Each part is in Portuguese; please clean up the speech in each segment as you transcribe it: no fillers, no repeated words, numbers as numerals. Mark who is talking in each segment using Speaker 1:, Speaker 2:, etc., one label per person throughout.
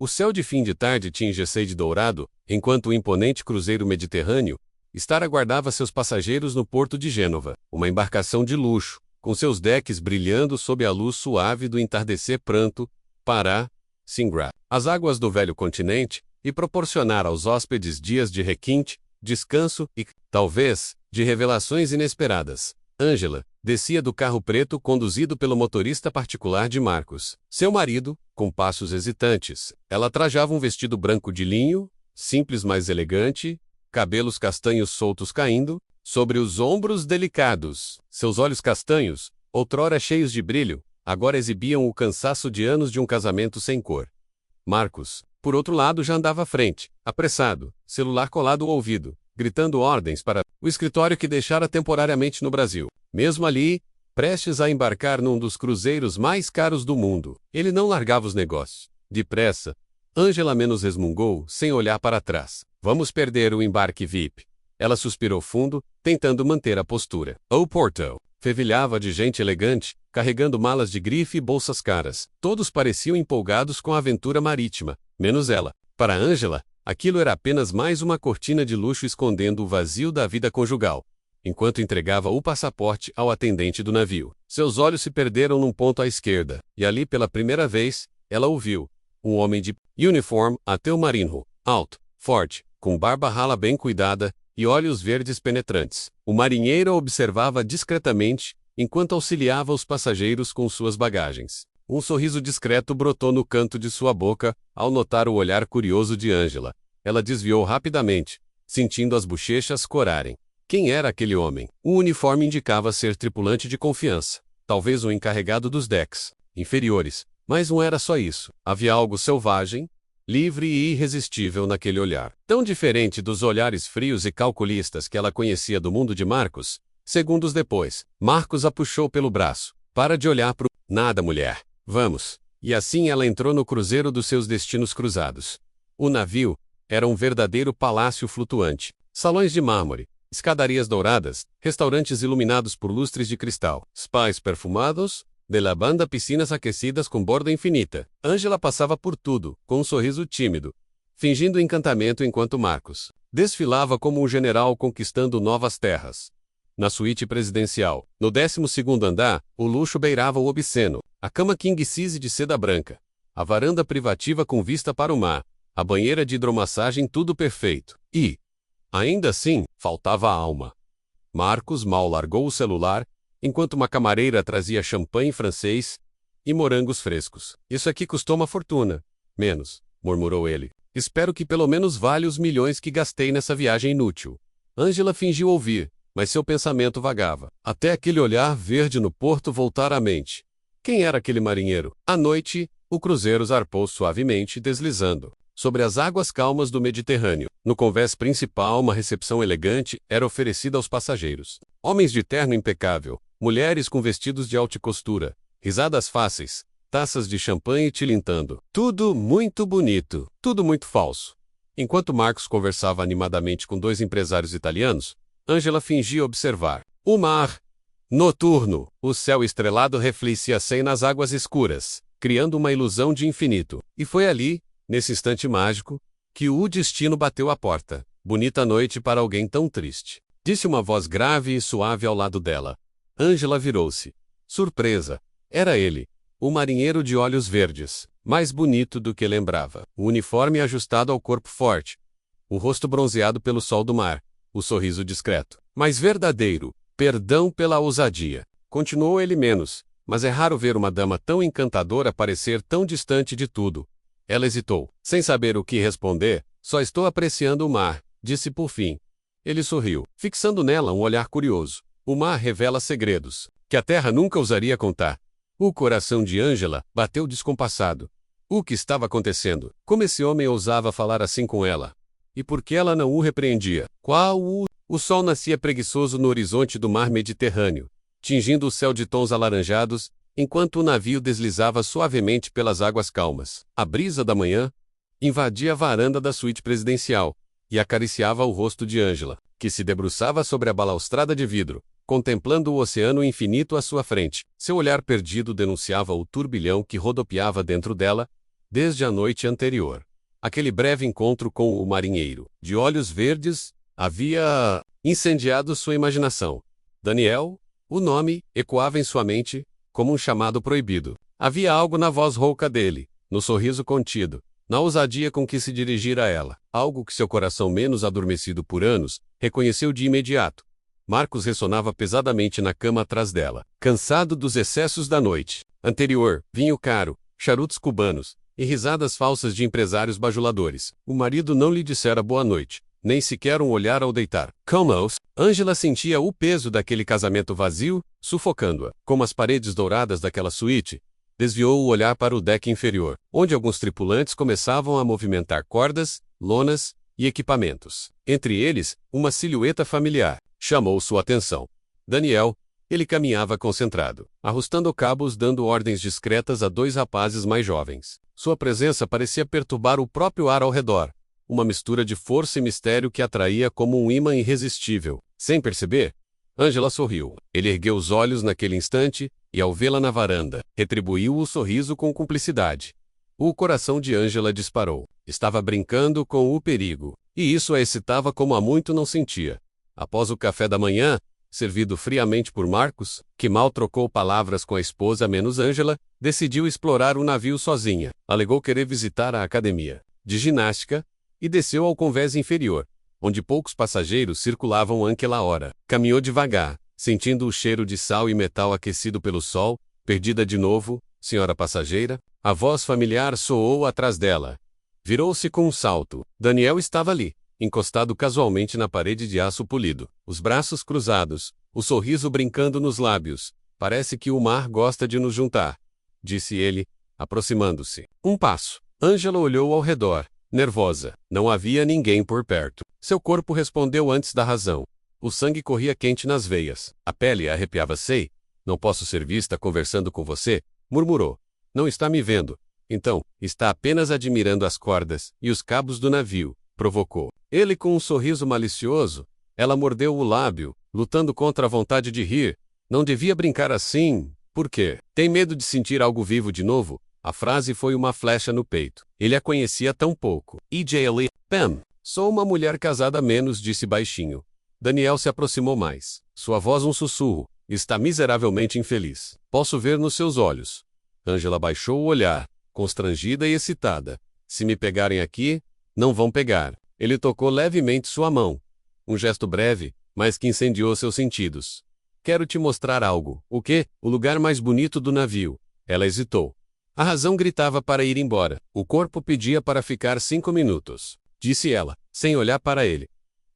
Speaker 1: O céu de fim de tarde tinha de dourado, enquanto o imponente cruzeiro mediterrâneo Star aguardava seus passageiros no porto de Gênova, uma embarcação de luxo, com seus decks brilhando sob a luz suave do entardecer pronto para singrar as águas do velho continente e proporcionar aos hóspedes dias de requinte, descanso e, talvez, de revelações inesperadas. Angela descia do carro preto conduzido pelo motorista particular de Marcos, seu marido, com passos hesitantes. Ela trajava um vestido branco de linho, simples mas elegante, cabelos castanhos soltos caindo sobre os ombros delicados. Seus olhos castanhos, outrora cheios de brilho, agora exibiam o cansaço de anos de um casamento sem cor. Marcos, por outro lado, já andava à frente, apressado, celular colado ao ouvido, gritando ordens para o escritório que deixara temporariamente no Brasil. Mesmo ali, prestes a embarcar num dos cruzeiros mais caros do mundo, ele não largava os negócios. Depressa, Angela menos resmungou, sem olhar para trás. Vamos perder o embarque VIP. Ela suspirou fundo, tentando manter a postura. O Porto fervilhava de gente elegante, carregando malas de grife e bolsas caras. Todos pareciam empolgados com a aventura marítima, menos ela. Para Angela, aquilo era apenas mais uma cortina de luxo escondendo o vazio da vida conjugal. Enquanto entregava o passaporte ao atendente do navio, seus olhos se perderam num ponto à esquerda, e ali pela primeira vez, ela ouviu. Um homem de uniforme até o marinho, alto, forte, com barba rala bem cuidada e olhos verdes penetrantes. O marinheiro a observava discretamente, enquanto auxiliava os passageiros com suas bagagens. Um sorriso discreto brotou no canto de sua boca, ao notar o olhar curioso de Angela. Ela desviou rapidamente, sentindo as bochechas corarem. Quem era aquele homem? O uniforme indicava ser tripulante de confiança, talvez um encarregado dos decks inferiores, mas não era só isso. Havia algo selvagem, livre e irresistível naquele olhar. Tão diferente dos olhares frios e calculistas que ela conhecia do mundo de Marcos. Segundos depois, Marcos a puxou pelo braço. Para de olhar pro... Nada, mulher. Vamos. E assim ela entrou no cruzeiro dos seus destinos cruzados. O navio era um verdadeiro palácio flutuante. Salões de mármore, escadarias douradas, restaurantes iluminados por lustres de cristal, spas perfumados, de lavanda, piscinas aquecidas com borda infinita. Angela passava por tudo, com um sorriso tímido, fingindo encantamento enquanto Marcos desfilava como um general conquistando novas terras. Na suíte presidencial, no 12º andar, o luxo beirava o obsceno, a cama king size de seda branca, a varanda privativa com vista para o mar, a banheira de hidromassagem, tudo perfeito. E, ainda assim, faltava a alma. Marcos mal largou o celular, enquanto uma camareira trazia champanhe francês e morangos frescos. Isso aqui custou uma fortuna. Menos, murmurou ele. Espero que pelo menos valha os milhões que gastei nessa viagem inútil. Angela fingiu ouvir, mas seu pensamento vagava, até aquele olhar verde no porto voltar à mente. Quem era aquele marinheiro? À noite, o cruzeiro zarpou suavemente, deslizando sobre as águas calmas do Mediterrâneo. No convés principal, uma recepção elegante era oferecida aos passageiros. Homens de terno impecável, mulheres com vestidos de alta costura, risadas fáceis, taças de champanhe tilintando. Tudo muito bonito, tudo muito falso. Enquanto Marcos conversava animadamente com dois empresários italianos, Angela fingia observar. O mar noturno, o céu estrelado refletia-se nas águas escuras, criando uma ilusão de infinito. E foi ali, nesse instante mágico, que o destino bateu à porta. Bonita noite para alguém tão triste, disse uma voz grave e suave ao lado dela. Angela virou-se. Surpresa. Era ele, o marinheiro de olhos verdes, mais bonito do que lembrava. O uniforme ajustado ao corpo forte, o rosto bronzeado pelo sol do mar, o sorriso discreto, mas verdadeiro. Perdão pela ousadia. Continuou ele menos, mas é raro ver uma dama tão encantadora parecer tão distante de tudo. Ela hesitou, sem saber o que responder. Só estou apreciando o mar, disse por fim. Ele sorriu, fixando nela um olhar curioso. O mar revela segredos que a terra nunca ousaria contar. O coração de Angela bateu descompassado. O que estava acontecendo? Como esse homem ousava falar assim com ela? E por que ela não o repreendia? O sol nascia preguiçoso no horizonte do mar Mediterrâneo, tingindo o céu de tons alaranjados, enquanto o navio deslizava suavemente pelas águas calmas. A brisa da manhã invadia a varanda da suíte presidencial e acariciava o rosto de Angela, que se debruçava sobre a balaustrada de vidro, contemplando o oceano infinito à sua frente. Seu olhar perdido denunciava o turbilhão que rodopiava dentro dela, desde a noite anterior. Aquele breve encontro com o marinheiro, de olhos verdes, havia incendiado sua imaginação. Daniel, o nome, ecoava em sua mente, como um chamado proibido. Havia algo na voz rouca dele, no sorriso contido, na ousadia com que se dirigira a ela, algo que seu coração menos adormecido por anos, reconheceu de imediato. Marcos ressonava pesadamente na cama atrás dela, cansado dos excessos da noite anterior, vinho caro, charutos cubanos, e risadas falsas de empresários bajuladores. O marido não lhe dissera boa noite, nem sequer um olhar ao deitar. Como-os, Ângela sentia o peso daquele casamento vazio, sufocando-a. Como as paredes douradas daquela suíte, desviou o olhar para o deck inferior, onde alguns tripulantes começavam a movimentar cordas, lonas e equipamentos. Entre eles, uma silhueta familiar chamou sua atenção. Daniel. Ele caminhava concentrado, arrastando cabos, dando ordens discretas a dois rapazes mais jovens. Sua presença parecia perturbar o próprio ar ao redor, uma mistura de força e mistério que atraía como um ímã irresistível. Sem perceber, Ângela sorriu. Ele ergueu os olhos naquele instante, e ao vê-la na varanda, retribuiu o sorriso com cumplicidade. O coração de Ângela disparou. Estava brincando com o perigo, e isso a excitava como há muito não sentia. Após o café da manhã, servido friamente por Marcos, que mal trocou palavras com a esposa menos Ângela, decidiu explorar o navio sozinha. Alegou querer visitar a academia de ginástica e desceu ao convés inferior, onde poucos passageiros circulavam àquela hora. Caminhou devagar, sentindo o cheiro de sal e metal aquecido pelo sol. Perdida de novo, senhora passageira? A voz familiar soou atrás dela. Virou-se com um salto. Daniel estava ali, encostado casualmente na parede de aço polido, os braços cruzados, o sorriso brincando nos lábios. Parece que o mar gosta de nos juntar, disse ele, aproximando-se. Um passo. Ângela olhou ao redor, nervosa. Não havia ninguém por perto. Seu corpo respondeu antes da razão. O sangue corria quente nas veias. A pele arrepiava. Sei, não posso ser vista conversando com você, murmurou. Não está me vendo. Então, está apenas admirando as cordas e os cabos do navio, provocou. Ele com um sorriso malicioso. Ela mordeu o lábio, lutando contra a vontade de rir. Não devia brincar assim. Por quê? Tem medo de sentir algo vivo de novo? A frase foi uma flecha no peito. Ele a conhecia tão pouco. E.J. Ali. Pam. Sou uma mulher casada a menos, disse baixinho. Daniel se aproximou mais. Sua voz um sussurro. Está miseravelmente infeliz. Posso ver nos seus olhos. Ângela baixou o olhar, constrangida e excitada. Se me pegarem aqui, não vão pegar. Ele tocou levemente sua mão. Um gesto breve, mas que incendiou seus sentidos. Quero te mostrar algo. O quê? O lugar mais bonito do navio. Ela hesitou. A razão gritava para ir embora. O corpo pedia para ficar 5 minutos. Disse ela, sem olhar para ele.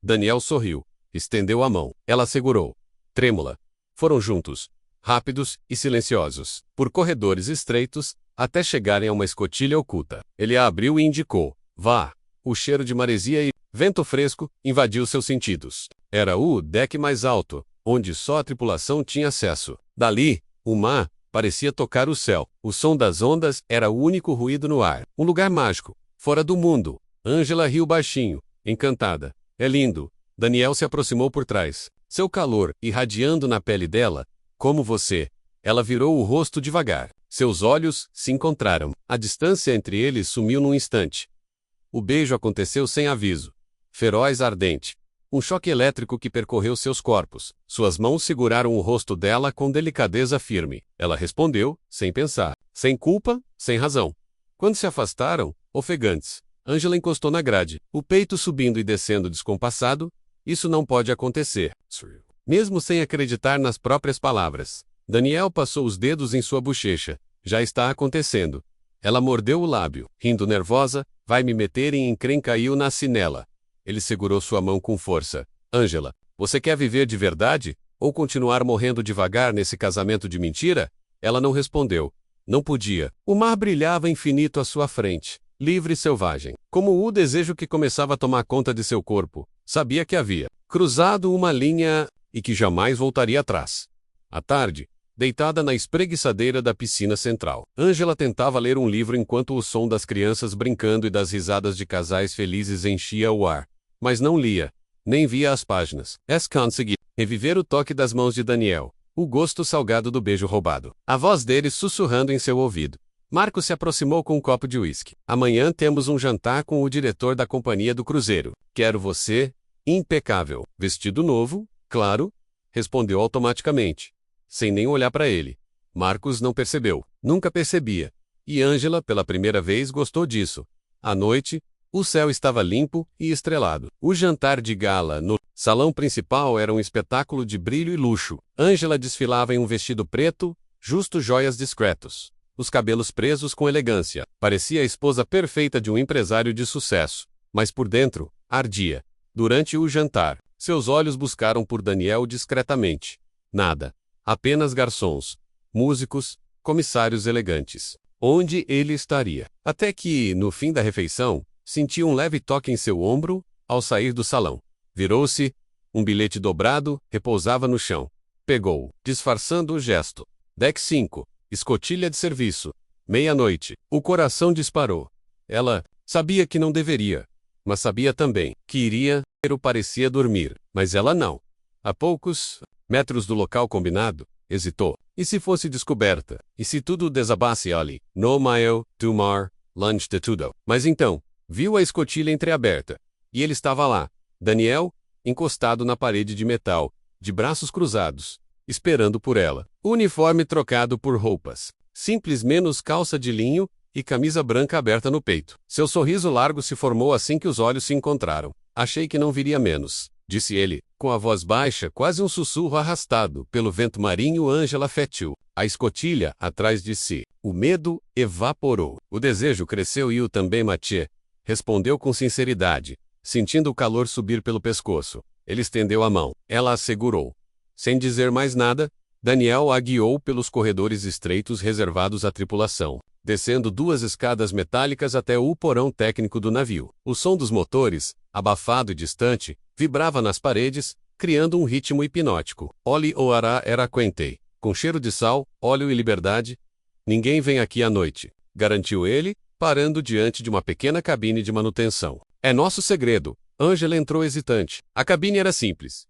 Speaker 1: Daniel sorriu. Estendeu a mão. Ela segurou. Trêmula. Foram juntos, rápidos e silenciosos, por corredores estreitos, até chegarem a uma escotilha oculta. Ele a abriu e indicou. Vá. O cheiro de maresia e vento fresco invadiu seus sentidos. Era o deck mais alto, onde só a tripulação tinha acesso. Dali, o mar parecia tocar o céu. O som das ondas era o único ruído no ar. Um lugar mágico, fora do mundo. Ângela riu baixinho, encantada. É lindo. Daniel se aproximou por trás. Seu calor irradiando na pele dela. Como você. Ela virou o rosto devagar. Seus olhos se encontraram. A distância entre eles sumiu num instante. O beijo aconteceu sem aviso. Feroz, ardente. Um choque elétrico que percorreu seus corpos. Suas mãos seguraram o rosto dela com delicadeza firme. Ela respondeu, sem pensar. Sem culpa, sem razão. Quando se afastaram, ofegantes, Ângela encostou na grade, o peito subindo e descendo descompassado. Isso não pode acontecer. Mesmo sem acreditar nas próprias palavras. Daniel passou os dedos em sua bochecha. Já está acontecendo. Ela mordeu o lábio, rindo nervosa. Vai me meter em encrenca, caiu na sinela. Ele segurou sua mão com força. Ângela, você quer viver de verdade? Ou continuar morrendo devagar nesse casamento de mentira? Ela não respondeu. Não podia. O mar brilhava infinito à sua frente, livre e selvagem. Como o desejo que começava a tomar conta de seu corpo. Sabia que havia cruzado uma linha e que jamais voltaria atrás. À tarde, deitada na espreguiçadeira da piscina central, Ângela tentava ler um livro enquanto o som das crianças brincando e das risadas de casais felizes enchia o ar. Mas não lia, nem via as páginas. Conseguia reviver o toque das mãos de Daniel, o gosto salgado do beijo roubado, a voz dele sussurrando em seu ouvido. Marcos se aproximou com um copo de uísque. Amanhã temos um jantar com o diretor da companhia do cruzeiro. Quero você, impecável. Vestido novo, claro, respondeu automaticamente, sem nem olhar para ele. Marcos não percebeu. Nunca percebia. E Ângela, pela primeira vez, gostou disso. À noite, o céu estava limpo e estrelado. O jantar de gala no salão principal era um espetáculo de brilho e luxo. Ângela desfilava em um vestido preto, justo joias discretos. Os cabelos presos com elegância. Parecia a esposa perfeita de um empresário de sucesso. Mas por dentro, ardia. Durante o jantar, seus olhos buscaram por Daniel discretamente. Nada. Apenas garçons, músicos, comissários elegantes. Onde ele estaria? Até que, no fim da refeição, sentiu um leve toque em seu ombro, ao sair do salão. Virou-se. Um bilhete dobrado repousava no chão. Pegou-o, disfarçando o gesto. Deck 5. Escotilha de serviço. Meia-noite. O coração disparou. Ela sabia que não deveria, mas sabia também que iria, pero parecia dormir. Mas ela não. A poucos metros do local combinado, hesitou. E se fosse descoberta? E se tudo desabasse ali? No maio, tomar, lunch de tudo. Mas então, viu a escotilha entreaberta. E ele estava lá. Daniel, encostado na parede de metal, de braços cruzados, esperando por ela. O uniforme trocado por roupas. Simples menos calça de linho e camisa branca aberta no peito. Seu sorriso largo se formou assim que os olhos se encontraram. Achei que não viria menos, disse ele, com a voz baixa, quase um sussurro arrastado pelo vento marinho. Ângela fetiu a escotilha atrás de si. O medo evaporou. O desejo cresceu e o também Mathieu respondeu com sinceridade, sentindo o calor subir pelo pescoço. Ele estendeu a mão. Ela a segurou. Sem dizer mais nada, Daniel a guiou pelos corredores estreitos reservados à tripulação, descendo 2 escadas metálicas até o porão técnico do navio. O som dos motores, abafado e distante, vibrava nas paredes, criando um ritmo hipnótico. Oli Oara era quentei, com cheiro de sal, óleo e liberdade. Ninguém vem aqui à noite, garantiu ele, parando diante de uma pequena cabine de manutenção. É nosso segredo. Ângela entrou hesitante. A cabine era simples.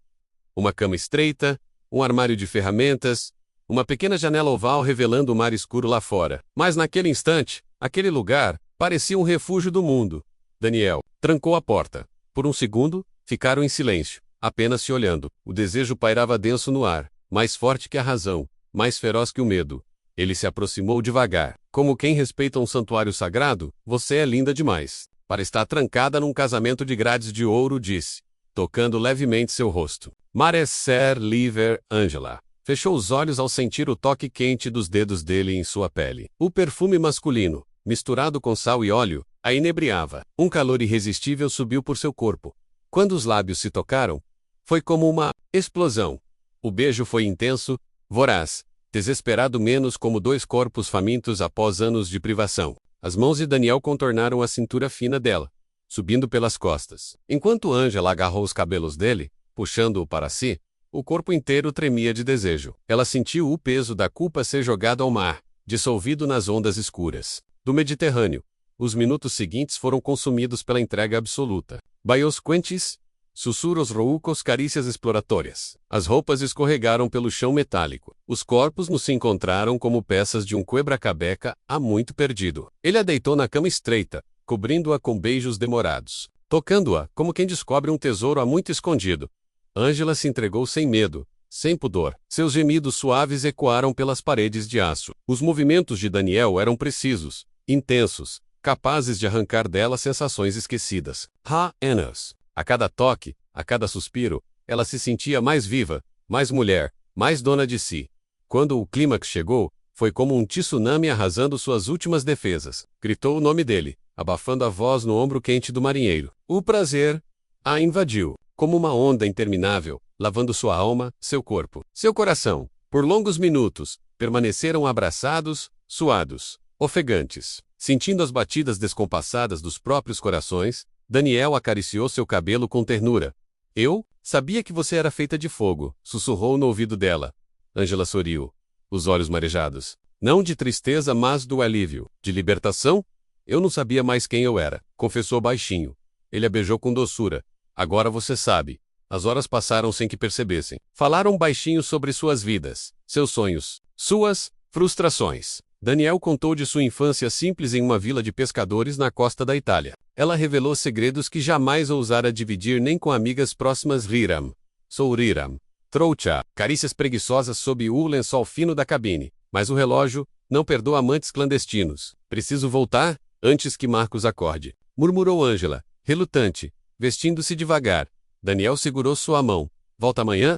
Speaker 1: Uma cama estreita, um armário de ferramentas, uma pequena janela oval revelando o mar escuro lá fora. Mas naquele instante, aquele lugar parecia um refúgio do mundo. Daniel trancou a porta. Por um segundo, ficaram em silêncio, apenas se olhando. O desejo pairava denso no ar, mais forte que a razão, mais feroz que o medo. Ele se aproximou devagar. Como quem respeita um santuário sagrado, você é linda demais para estar trancada num casamento de grades de ouro, disse, tocando levemente seu rosto. Marecer liver, Ângela. Fechou os olhos ao sentir o toque quente dos dedos dele em sua pele. O perfume masculino, misturado com sal e óleo, a inebriava. Um calor irresistível subiu por seu corpo. Quando os lábios se tocaram, foi como uma explosão. O beijo foi intenso, voraz, desesperado, menos como 2 corpos famintos após anos de privação. As mãos de Daniel contornaram a cintura fina dela, subindo pelas costas. Enquanto Ângela agarrou os cabelos dele, puxando-o para si, o corpo inteiro tremia de desejo. Ela sentiu o peso da culpa ser jogado ao mar, dissolvido nas ondas escuras do Mediterrâneo. Os minutos seguintes foram consumidos pela entrega absoluta. Baios quentes, sussurros roucos, carícias exploratórias. As roupas escorregaram pelo chão metálico. Os corpos nos se encontraram como peças de um quebra-cabeça há muito perdido. Ele a deitou na cama estreita, cobrindo-a com beijos demorados, tocando-a como quem descobre um tesouro há muito escondido. Ângela se entregou sem medo, sem pudor. Seus gemidos suaves ecoaram pelas paredes de aço. Os movimentos de Daniel eram precisos, intensos, capazes de arrancar dela sensações esquecidas. Ha-enas. A cada toque, a cada suspiro, ela se sentia mais viva, mais mulher, mais dona de si. Quando o clímax chegou, foi como um tsunami arrasando suas últimas defesas. Gritou o nome dele, abafando a voz no ombro quente do marinheiro. O prazer a invadiu, como uma onda interminável, lavando sua alma, seu corpo, seu coração. Por longos minutos, permaneceram abraçados, suados, ofegantes. Sentindo as batidas descompassadas dos próprios corações, Daniel acariciou seu cabelo com ternura. Eu sabia que você era feita de fogo, sussurrou no ouvido dela. Ângela sorriu, os olhos marejados. Não de tristeza, mas do alívio. De libertação? Eu não sabia mais quem eu era, confessou baixinho. Ele a beijou com doçura. Agora você sabe. As horas passaram sem que percebessem. Falaram baixinho sobre suas vidas, seus sonhos, suas frustrações. Daniel contou de sua infância simples em uma vila de pescadores na costa da Itália. Ela revelou segredos que jamais ousara dividir nem com amigas próximas. Riram. Souriram. Trouxa. Carícias preguiçosas sob o lençol fino da cabine. Mas o relógio não perdoa amantes clandestinos. Preciso voltar antes que Marcos acorde, murmurou Ângela, relutante, vestindo-se devagar. Daniel segurou sua mão. Volta amanhã?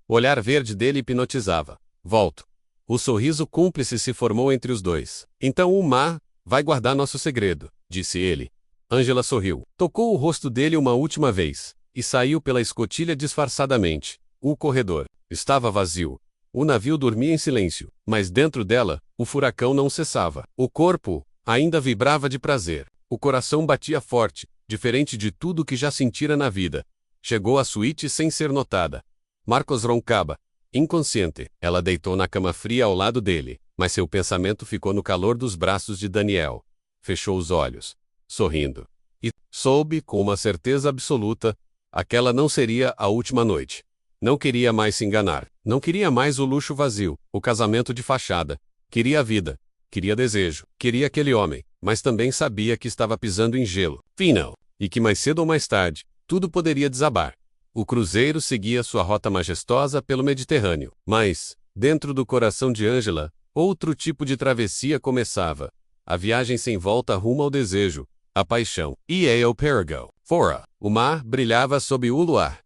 Speaker 1: O olhar verde dele hipnotizava. Volto. O sorriso cúmplice se formou entre os dois. Então o mar vai guardar nosso segredo, disse ele. Ângela sorriu. Tocou o rosto dele uma última vez e saiu pela escotilha disfarçadamente. O corredor estava vazio. O navio dormia em silêncio, mas dentro dela, o furacão não cessava. O corpo ainda vibrava de prazer. O coração batia forte, diferente de tudo que já sentira na vida. Chegou à suíte sem ser notada. Marcos roncava, inconsciente. Ela deitou na cama fria ao lado dele, mas seu pensamento ficou no calor dos braços de Daniel. Fechou os olhos, sorrindo. E soube, com uma certeza absoluta, aquela não seria a última noite. Não queria mais se enganar. Não queria mais o luxo vazio, o casamento de fachada. Queria a vida. Queria desejo. Queria aquele homem. Mas também sabia que estava pisando em gelo. Final. E que mais cedo ou mais tarde, tudo poderia desabar. O cruzeiro seguia sua rota majestosa pelo Mediterrâneo. Mas, dentro do coração de Ângela, outro tipo de travessia começava. A viagem sem volta rumo ao desejo, a paixão. E o perigo. Fora, o mar brilhava sob o luar.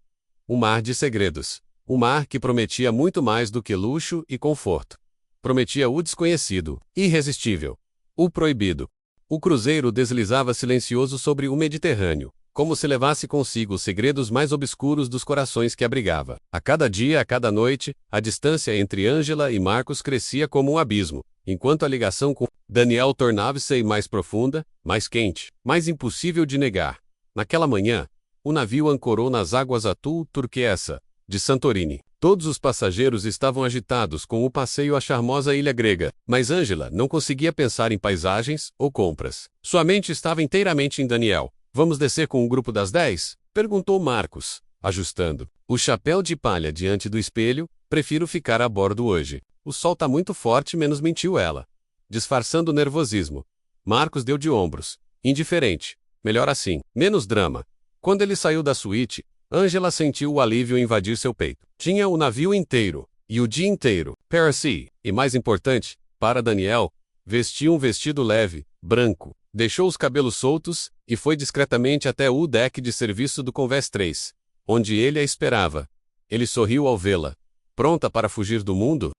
Speaker 1: Um mar de segredos. Um mar que prometia muito mais do que luxo e conforto. Prometia o desconhecido, irresistível, o proibido. O cruzeiro deslizava silencioso sobre o Mediterrâneo, como se levasse consigo os segredos mais obscuros dos corações que abrigava. A cada dia, a cada noite, a distância entre Ângela e Marcos crescia como um abismo, enquanto a ligação com Daniel tornava-se mais profunda, mais quente, mais impossível de negar. Naquela manhã, o navio ancorou nas águas atul-turquesa de Santorini. Todos os passageiros estavam agitados com o passeio à charmosa ilha grega, mas Ângela não conseguia pensar em paisagens ou compras. Sua mente estava inteiramente em Daniel. Vamos descer com o grupo das 10? Perguntou Marcos, ajustando o chapéu de palha diante do espelho. Prefiro ficar a bordo hoje. O sol tá muito forte, menos mentiu ela. Disfarçando o nervosismo, Marcos deu de ombros, indiferente. Melhor assim, menos drama. Quando ele saiu da suíte, Ângela sentiu o alívio invadir seu peito. Tinha o navio inteiro, e o dia inteiro, para si, e mais importante, para Daniel, vestia um vestido leve, branco, deixou os cabelos soltos, e foi discretamente até o deck de serviço do Convés 3, onde ele a esperava. Ele sorriu ao vê-la. Pronta para fugir do mundo?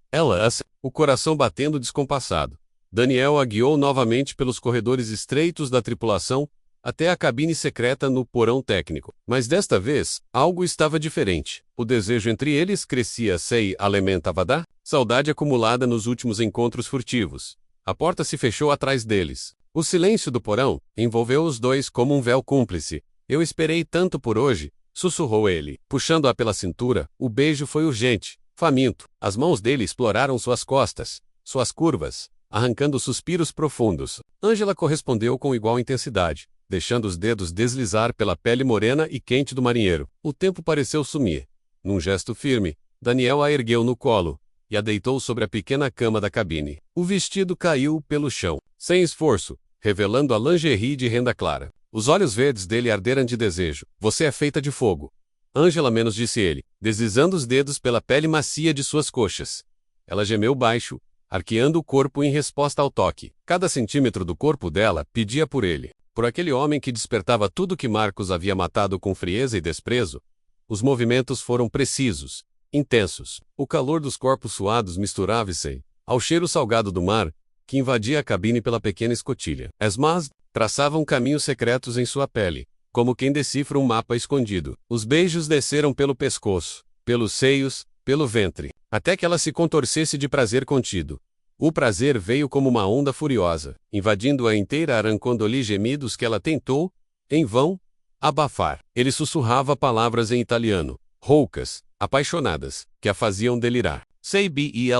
Speaker 1: O coração batendo descompassado. Daniel a guiou novamente pelos corredores estreitos da tripulação, até a cabine secreta no porão técnico. Mas desta vez, algo estava diferente. O desejo entre eles crescia sei alimentava saudade acumulada nos últimos encontros furtivos. A porta se fechou atrás deles. O silêncio do porão envolveu os dois como um véu cúmplice. Eu esperei tanto por hoje, sussurrou ele. Puxando-a pela cintura, o beijo foi urgente, faminto. As mãos dele exploraram suas costas, suas curvas, arrancando suspiros profundos. Ângela correspondeu com igual intensidade, deixando os dedos deslizar pela pele morena e quente do marinheiro. O tempo pareceu sumir. Num gesto firme, Daniel a ergueu no colo e a deitou sobre a pequena cama da cabine. O vestido caiu pelo chão, sem esforço, revelando a lingerie de renda clara. Os olhos verdes dele arderam de desejo. Você é feita de fogo. Ângela menos, disse ele, deslizando os dedos pela pele macia de suas coxas. Ela gemeu baixo, arqueando o corpo em resposta ao toque. Cada centímetro do corpo dela pedia por ele. Por aquele homem que despertava tudo que Marcos havia matado com frieza e desprezo. Os movimentos foram precisos, intensos. O calor dos corpos suados misturava-se ao cheiro salgado do mar, que invadia a cabine pela pequena escotilha. As mãos traçavam caminhos secretos em sua pele, como quem decifra um mapa escondido. Os beijos desceram pelo pescoço, pelos seios, pelo ventre, até que ela se contorcesse de prazer contido. O prazer veio como uma onda furiosa, invadindo-a inteira, arrancando-lhe gemidos que ela tentou, em vão, abafar. Ele sussurrava palavras em italiano, roucas, apaixonadas, que a faziam delirar. Sei bellissima,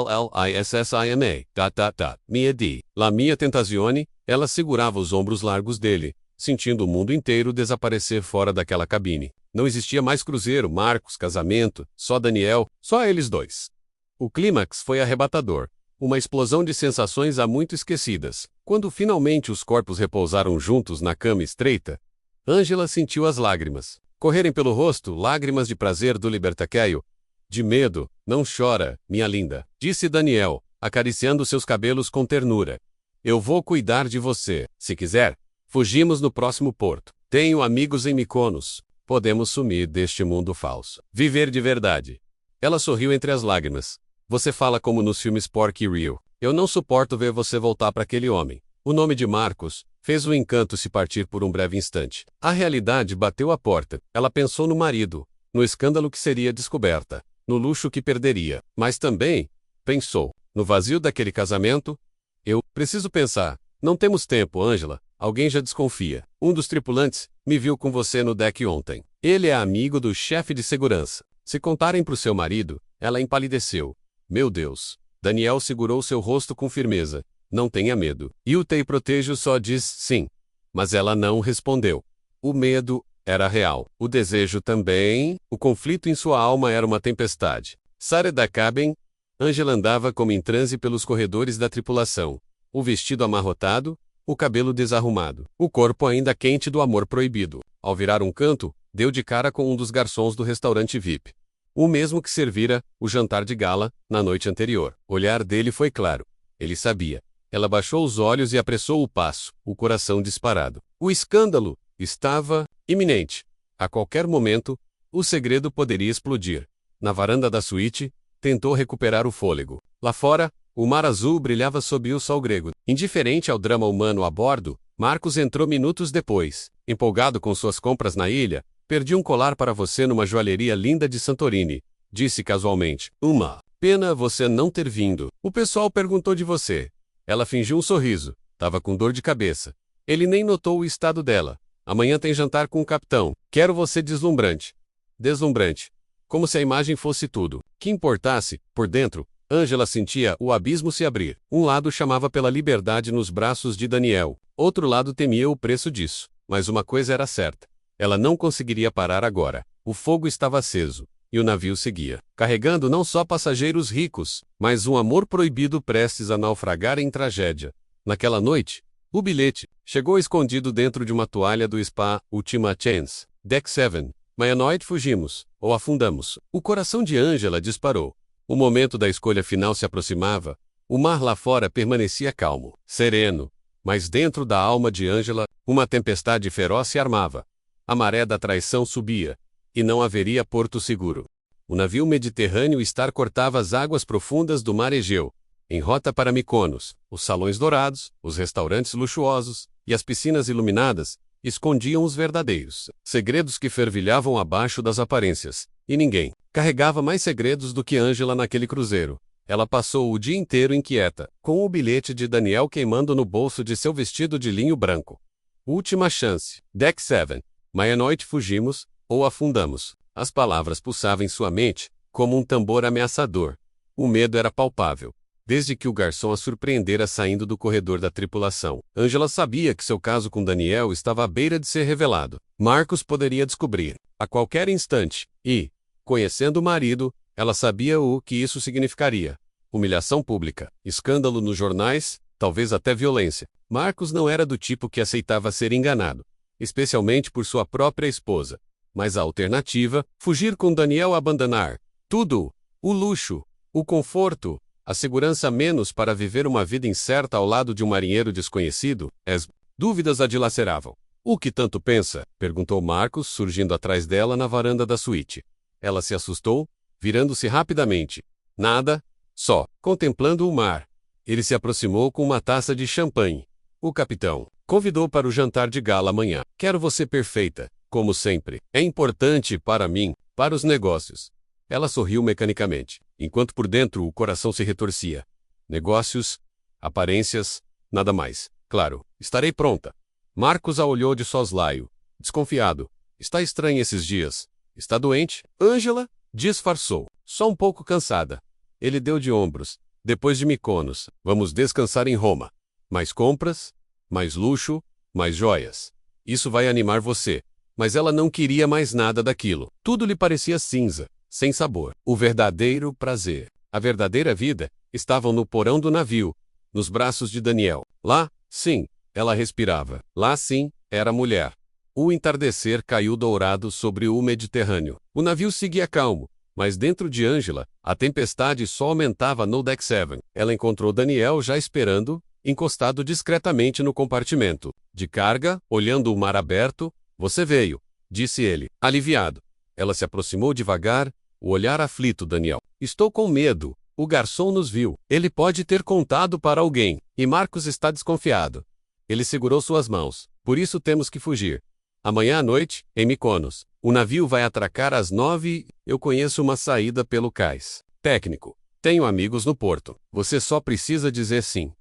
Speaker 1: mia di. La mia tentazione, ela segurava os ombros largos dele, sentindo o mundo inteiro desaparecer fora daquela cabine. Não existia mais cruzeiro, Marcos, casamento, só Daniel, só eles dois. O clímax foi arrebatador. Uma explosão de sensações há muito esquecidas. Quando finalmente os corpos repousaram juntos na cama estreita, Ângela sentiu as lágrimas correrem pelo rosto, lágrimas de prazer do libertaqueio. De medo, não chora, minha linda, disse Daniel, acariciando seus cabelos com ternura. Eu vou cuidar de você. Se quiser, fugimos no próximo porto. Tenho amigos em Mykonos. Podemos sumir deste mundo falso. Viver de verdade. Ela sorriu entre as lágrimas. Você fala como nos filmes Porky e Rio. Eu não suporto ver você voltar para aquele homem. O nome de Marcos fez o encanto se partir por um breve instante. A realidade bateu à porta. Ela pensou no marido, no escândalo que seria descoberta, no luxo que perderia. Mas também pensou no vazio daquele casamento. Eu preciso pensar. Não temos tempo, Ângela. Alguém já desconfia. Um dos tripulantes me viu com você no deck ontem. Ele é amigo do chefe de segurança. Se contarem para o seu marido, ela empalideceu. Meu Deus. Daniel segurou seu rosto com firmeza. Não tenha medo. E o Tei Protejo só diz sim. Mas ela não respondeu. O medo era real. O desejo também. O conflito em sua alma era uma tempestade. Sara da cabine. Ângela andava como em transe pelos corredores da tripulação. O vestido amarrotado, o cabelo desarrumado, o corpo ainda quente do amor proibido. Ao virar um canto, deu de cara com um dos garçons do restaurante VIP. O mesmo que servira o jantar de gala na noite anterior. O olhar dele foi claro. Ele sabia. Ela baixou os olhos e apressou o passo, o coração disparado. O escândalo estava iminente. A qualquer momento, o segredo poderia explodir. Na varanda da suíte, tentou recuperar o fôlego. Lá fora, o mar azul brilhava sob o sol grego. Indiferente ao drama humano a bordo, Marcos entrou minutos depois. Empolgado com suas compras na ilha, perdi um colar para você numa joalheria linda de Santorini, disse casualmente. Uma pena você não ter vindo. O pessoal perguntou de você. Ela fingiu um sorriso. Tava com dor de cabeça. Ele nem notou o estado dela. Amanhã tem jantar com o capitão. Quero você deslumbrante. Deslumbrante. Como se a imagem fosse tudo. Que importasse, por dentro, Ângela sentia o abismo se abrir. Um lado chamava pela liberdade nos braços de Daniel. Outro lado temia o preço disso. Mas uma coisa era certa. Ela não conseguiria parar agora. O fogo estava aceso. E o navio seguia, carregando não só passageiros ricos, mas um amor proibido prestes a naufragar em tragédia. Naquela noite, o bilhete chegou escondido dentro de uma toalha do spa Ultima Chance. Deck 7. Meia-noite fugimos, ou afundamos. O coração de Ângela disparou. O momento da escolha final se aproximava. O mar lá fora permanecia calmo, sereno. Mas dentro da alma de Ângela, uma tempestade feroz se armava. A maré da traição subia. E não haveria porto seguro. O navio Mediterrâneo Star cortava as águas profundas do mar Egeu, em rota para Mykonos. Os salões dourados, os restaurantes luxuosos e as piscinas iluminadas escondiam os verdadeiros segredos que fervilhavam abaixo das aparências. E ninguém carregava mais segredos do que Ângela naquele cruzeiro. Ela passou o dia inteiro inquieta, com o bilhete de Daniel queimando no bolso de seu vestido de linho branco. Última chance. Deck 7. Meia-noite fugimos, ou afundamos. As palavras pulsavam em sua mente, como um tambor ameaçador. O medo era palpável, desde que o garçom a surpreendera saindo do corredor da tripulação. Ângela sabia que seu caso com Daniel estava à beira de ser revelado. Marcos poderia descobrir, a qualquer instante, e, conhecendo o marido, ela sabia o que isso significaria. Humilhação pública, escândalo nos jornais, talvez até violência. Marcos não era do tipo que aceitava ser enganado, especialmente por sua própria esposa. Mas a alternativa, fugir com Daniel, abandonar tudo, o luxo, o conforto, a segurança menos para viver uma vida incerta ao lado de um marinheiro desconhecido, as dúvidas a dilaceravam. O que tanto pensa? Perguntou Marcos, surgindo atrás dela na varanda da suíte. Ela se assustou, virando-se rapidamente. Nada, só, contemplando o mar. Ele se aproximou com uma taça de champanhe. O capitão convidou para o jantar de gala amanhã. Quero você perfeita. Como sempre, é importante para mim, para os negócios. Ela sorriu mecanicamente, enquanto por dentro o coração se retorcia. Negócios, aparências, nada mais. Claro, estarei pronta. Marcos a olhou de soslaio, desconfiado. Está estranha esses dias. Está doente? Ângela disfarçou, só um pouco cansada. Ele deu de ombros. Depois de Mykonos, vamos descansar em Roma. Mais compras, mais luxo, mais joias. Isso vai animar você. Mas ela não queria mais nada daquilo. Tudo lhe parecia cinza, sem sabor. O verdadeiro prazer, a verdadeira vida, estavam no porão do navio, nos braços de Daniel. Lá, sim, ela respirava. Lá, sim, era mulher. O entardecer caiu dourado sobre o Mediterrâneo. O navio seguia calmo, mas dentro de Angela, a tempestade só aumentava no Deck 7. Ela encontrou Daniel já esperando, encostado discretamente no compartimento de carga, olhando o mar aberto. Você veio, disse ele, aliviado. Ela se aproximou devagar, o olhar aflito. Daniel. Estou com medo. O garçom nos viu. Ele pode ter contado para alguém, e Marcos está desconfiado. Ele segurou suas mãos. Por isso temos que fugir. Amanhã à noite, em Mykonos, o navio vai atracar às 9. Eu conheço uma saída pelo cais técnico. Tenho amigos no porto. Você só precisa dizer sim.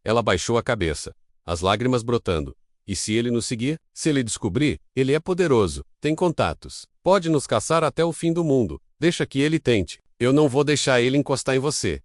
Speaker 1: Ela baixou a cabeça, as lágrimas brotando. E se ele nos seguir? Se ele descobrir, ele é poderoso, tem contatos. Pode nos caçar até o fim do mundo. Deixa que ele tente. Eu não vou deixar ele encostar em você.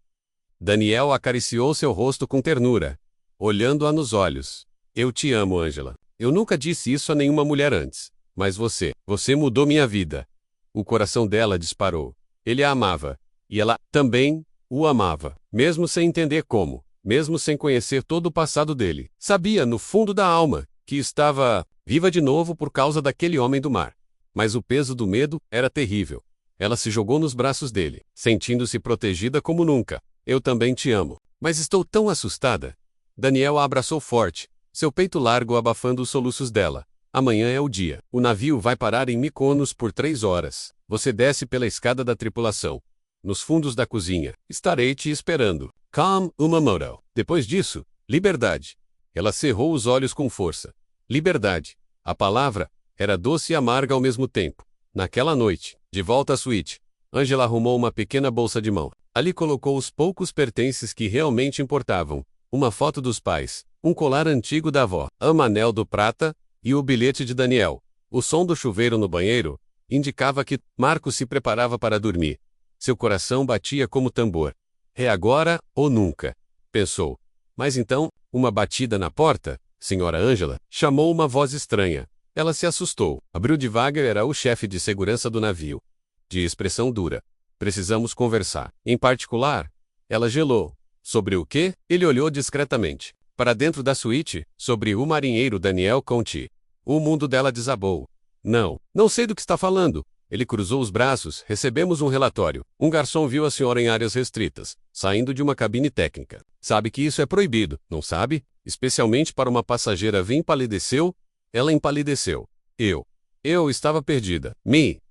Speaker 1: Daniel acariciou seu rosto com ternura, olhando-a nos olhos. Eu te amo, Angela. Eu nunca disse isso a nenhuma mulher antes. Mas você mudou minha vida. O coração dela disparou. Ele a amava. E ela também o amava. Mesmo sem entender como. Mesmo sem conhecer todo o passado dele. Sabia, no fundo da alma, que estava viva de novo por causa daquele homem do mar. Mas o peso do medo era terrível. Ela se jogou nos braços dele, sentindo-se protegida como nunca. Eu também te amo. Mas estou tão assustada. Daniel a abraçou forte, seu peito largo abafando os soluços dela. Amanhã é o dia. O navio vai parar em Mykonos por 3 horas. Você desce pela escada da tripulação. Nos fundos da cozinha. Estarei te esperando. Calm Umamoto. Depois disso, liberdade. Ela cerrou os olhos com força. Liberdade. A palavra era doce e amarga ao mesmo tempo. Naquela noite, de volta à suíte, Angela arrumou uma pequena bolsa de mão. Ali colocou os poucos pertences que realmente importavam. Uma foto dos pais, um colar antigo da avó, um anel do prata e o bilhete de Daniel. O som do chuveiro no banheiro indicava que Marcos se preparava para dormir. Seu coração batia como tambor. É agora ou nunca, pensou. Mas então, uma batida na porta, Senhora Angela, chamou uma voz estranha. Ela se assustou. Abriu devagar, era o chefe de segurança do navio. De expressão dura. Precisamos conversar. Em particular, ela gelou. Sobre o quê? Ele olhou discretamente. Para dentro da suíte, sobre o marinheiro Daniel Conti. O mundo dela desabou. Não sei do que está falando. Ele cruzou os braços. Recebemos um relatório. Um garçom viu a senhora em áreas restritas, saindo de uma cabine técnica. Sabe que isso é proibido, não sabe? Especialmente para uma passageira. Empalideceu. Ela empalideceu. Eu estava perdida.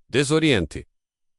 Speaker 1: Desoriente.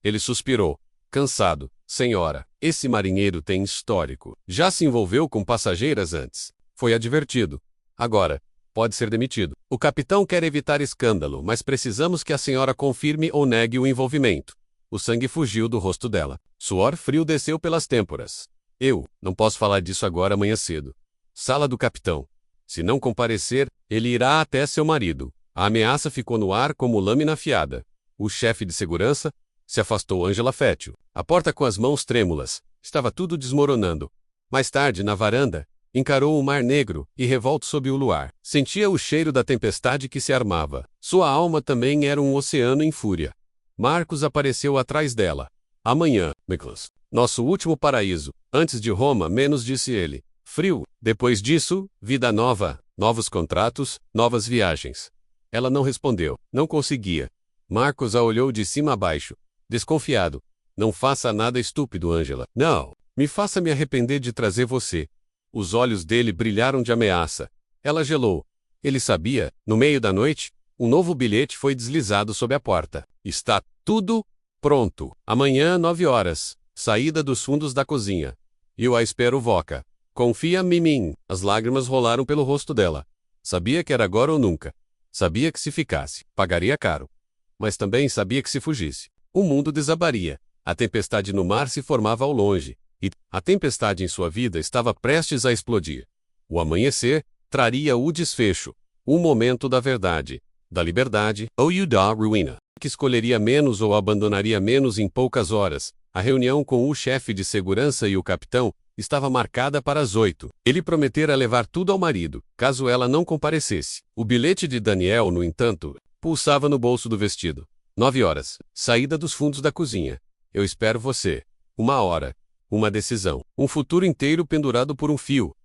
Speaker 1: Ele suspirou. Cansado. Senhora, esse marinheiro tem histórico. Já se envolveu com passageiras antes. Foi advertido. Agora, pode ser demitido. O capitão quer evitar escândalo, mas precisamos que a senhora confirme ou negue o envolvimento. O sangue fugiu do rosto dela. Suor frio desceu pelas têmporas. Eu não posso falar disso agora. Amanhã cedo. Sala do capitão. Se não comparecer, ele irá até seu marido. A ameaça ficou no ar como lâmina afiada. O chefe de segurança se afastou. Angela fétil. A porta com as mãos trêmulas. Estava tudo desmoronando. Mais tarde, na varanda, encarou o mar negro e revolto sob o luar. Sentia o cheiro da tempestade que se armava. Sua alma também era um oceano em fúria. Marcos apareceu atrás dela. Amanhã, Mykonos. Nosso último paraíso. Antes de Roma, menos, disse ele. Frio. Depois disso, vida nova, novos contratos, novas viagens. Ela não respondeu. Não conseguia. Marcos a olhou de cima a baixo. Desconfiado. Não faça nada estúpido, Angela. Não. Me faça me arrepender de trazer você. Os olhos dele brilharam de ameaça. Ela gelou. Ele sabia, no meio da noite, um novo bilhete foi deslizado sob a porta. Está tudo pronto. Amanhã, 9 horas. Saída dos fundos da cozinha. Eu a espero, Voca. Confia em mim. As lágrimas rolaram pelo rosto dela. Sabia que era agora ou nunca. Sabia que se ficasse, pagaria caro. Mas também sabia que se fugisse, o mundo desabaria. A tempestade no mar se formava ao longe. E a tempestade em sua vida estava prestes a explodir. O amanhecer traria o desfecho, o momento da verdade, da liberdade ou da ruína. Que escolheria menos ou abandonaria menos em poucas horas. A reunião com o chefe de segurança e o capitão estava marcada para as 8. Ele prometera levar tudo ao marido, caso ela não comparecesse. O bilhete de Daniel, no entanto, pulsava no bolso do vestido. 9 horas. Saída dos fundos da cozinha. Eu espero você. 1 hora. uma decisão. Um futuro inteiro pendurado por um fio.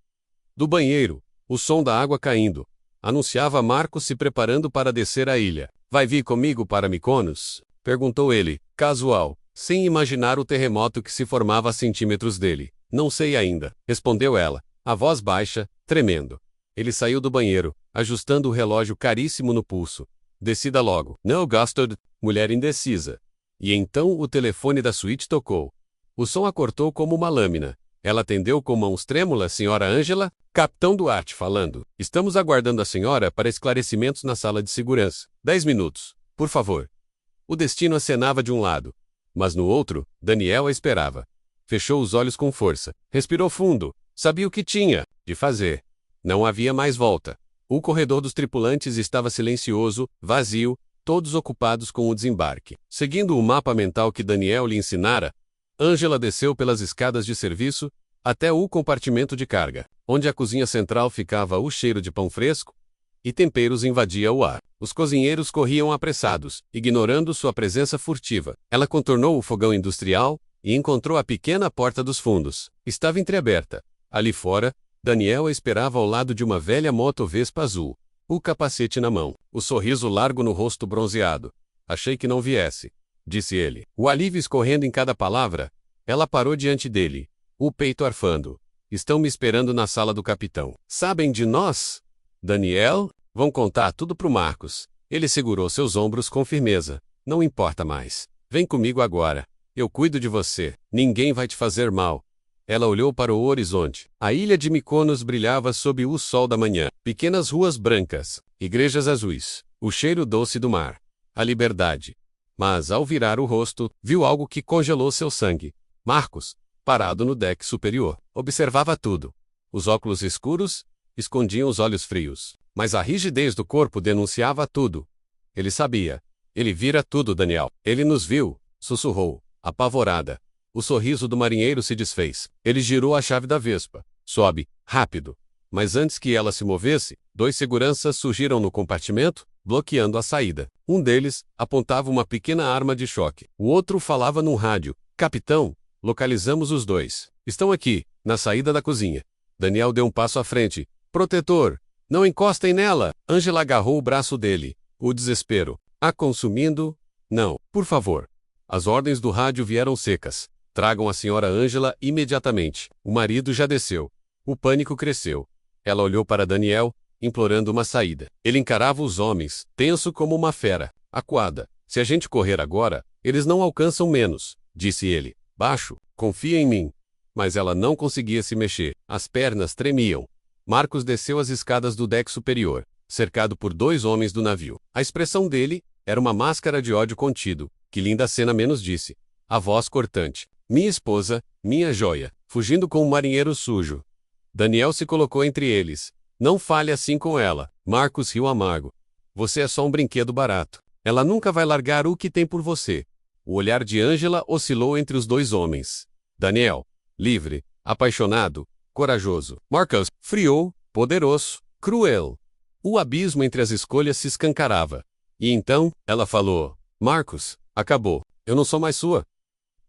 Speaker 1: Do banheiro, o som da água caindo anunciava Marcos se preparando para descer a ilha. Vai vir comigo para Mykonos? Perguntou ele, casual, sem imaginar o terremoto que se formava a centímetros dele. Não sei ainda, respondeu ela, a voz baixa, tremendo. Ele saiu do banheiro, ajustando o relógio caríssimo no pulso. Decida logo. Não, Gustard, mulher indecisa. E então o telefone da suíte tocou. O som a cortou como uma lâmina. Ela atendeu com mãos trêmulas, senhora Ângela, capitão Duarte falando. Estamos aguardando a senhora para esclarecimentos na sala de segurança. 10 minutos, por favor. O destino acenava de um lado, mas no outro, Daniel a esperava. Fechou os olhos com força, respirou fundo, sabia o que tinha de fazer. Não havia mais volta. O corredor dos tripulantes estava silencioso, vazio, todos ocupados com o desembarque. Seguindo o mapa mental que Daniel lhe ensinara, Ângela desceu pelas escadas de serviço até o compartimento de carga, onde a cozinha central ficava o cheiro de pão fresco e temperos invadia o ar. Os cozinheiros corriam apressados, ignorando sua presença furtiva. Ela contornou o fogão industrial e encontrou a pequena porta dos fundos. Estava entreaberta. Ali fora, Daniel a esperava ao lado de uma velha moto Vespa azul, o capacete na mão, o sorriso largo no rosto bronzeado. Achei que não viesse, disse ele. O alívio escorrendo em cada palavra, ela parou diante dele, o peito arfando. Estão me esperando na sala do capitão. Sabem de nós? Daniel? Vão contar tudo pro Marcos. Ele segurou seus ombros com firmeza. Não importa mais. Vem comigo agora. Eu cuido de você. Ninguém vai te fazer mal. Ela olhou para o horizonte. A ilha de Mykonos brilhava sob o sol da manhã. Pequenas ruas brancas, igrejas azuis, o cheiro doce do mar. A liberdade. Mas, ao virar o rosto, viu algo que congelou seu sangue. Marcos, parado no deck superior, observava tudo. Os óculos escuros escondiam os olhos frios, mas a rigidez do corpo denunciava tudo. Ele sabia. Ele vira tudo, Daniel. Ele nos viu, sussurrou, apavorada. O sorriso do marinheiro se desfez. Ele girou a chave da Vespa. Sobe, rápido. Mas antes que ela se movesse, 2 seguranças surgiram no compartimento, bloqueando a saída. Um deles apontava uma pequena arma de choque. O outro falava num rádio. Capitão, localizamos os 2. Estão aqui, na saída da cozinha. Daniel deu um passo à frente. Protetor, não encostem nela. Ângela agarrou o braço dele. O desespero. A consumindo? Não, por favor. As ordens do rádio vieram secas. Tragam a senhora Ângela imediatamente. O marido já desceu. O pânico cresceu. Ela olhou para Daniel, implorando uma saída. Ele encarava os homens, tenso como uma fera. Acuada. Se a gente correr agora, eles não alcançam menos, disse ele. Baixo, confia em mim. Mas ela não conseguia se mexer. As pernas tremiam. Marcos desceu as escadas do deck superior, cercado por 2 homens do navio. A expressão dele era uma máscara de ódio contido. Que linda cena, menos disse. A voz cortante. Minha esposa, minha joia, fugindo com um marinheiro sujo. Daniel se colocou entre eles. Não fale assim com ela. Marcos riu amargo. Você é só um brinquedo barato. Ela nunca vai largar o que tem por você. O olhar de Ângela oscilou entre os 2 homens. Daniel, livre, apaixonado, corajoso. Marcos, frio, poderoso, cruel. O abismo entre as escolhas se escancarava. E então, ela falou: Marcos, acabou. Eu não sou mais sua.